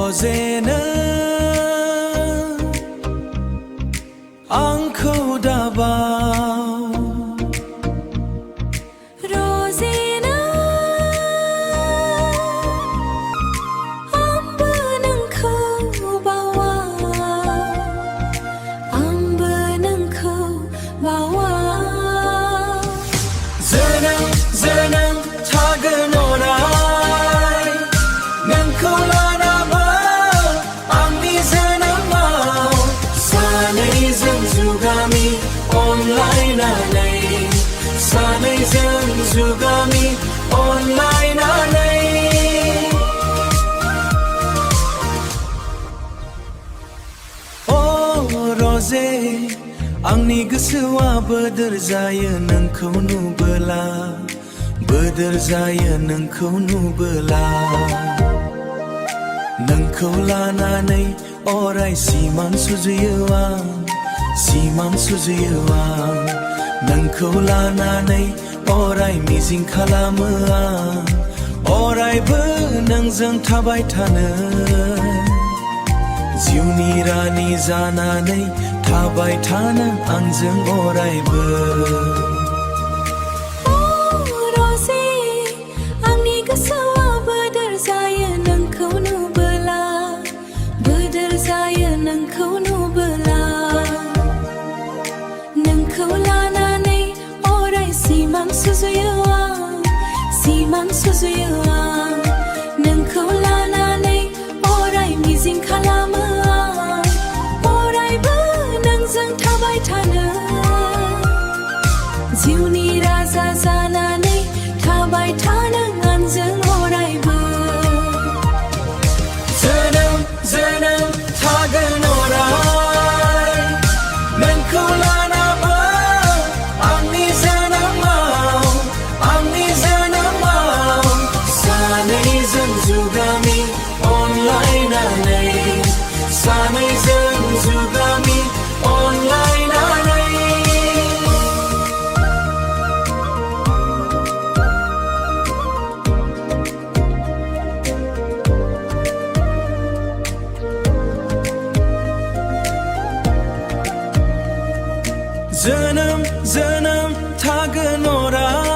Roje Nwng Angkwo Dabao Roseline Ambo Nongkwo bawa Ambo Nongkwo bawa Zonang tagan orai Nongkwo lanaba Angni zonamau Sanayjों जुगामि अनलायनानै Sanayjों जुगामि अनलायनानै Roje आंनि गोसोआ बोदोर जायो नोंखौ नुबोला बोदोर जायो नोंखौ नुबोला नोंखौ लानानै अराय सिमां सुजुयो आं सिमां सुजुयो आं नोंखौ लानानै अराय मिजिं खालामो आं अरायबो नोंजों थाबाय थानो जिउनि रानि जानानै थाबाय थानो आंजों अरायबो Roje आंनि गोसोआ बोदोर जायो नोंखौ नुबोला बोदोर जायो नोंखौ नुबोला नोंखौ लानानै अराय सिमां सुजुयो आं सिमां सुजुयो आं नोंखौ लानानै अराय मिजिं खालामो आं अरायबो नोंजों थाबाय थानो जिउनि राजा जानानै थाबाय थानो आंजों अरायबो जोनोम थागोन अराय नोंखौ लानाबो आंनि जोनोमाव सानैजों जुगामि अनलायनानै सानैजों जुगामि अनलायनानै जोनोम थागोन अराय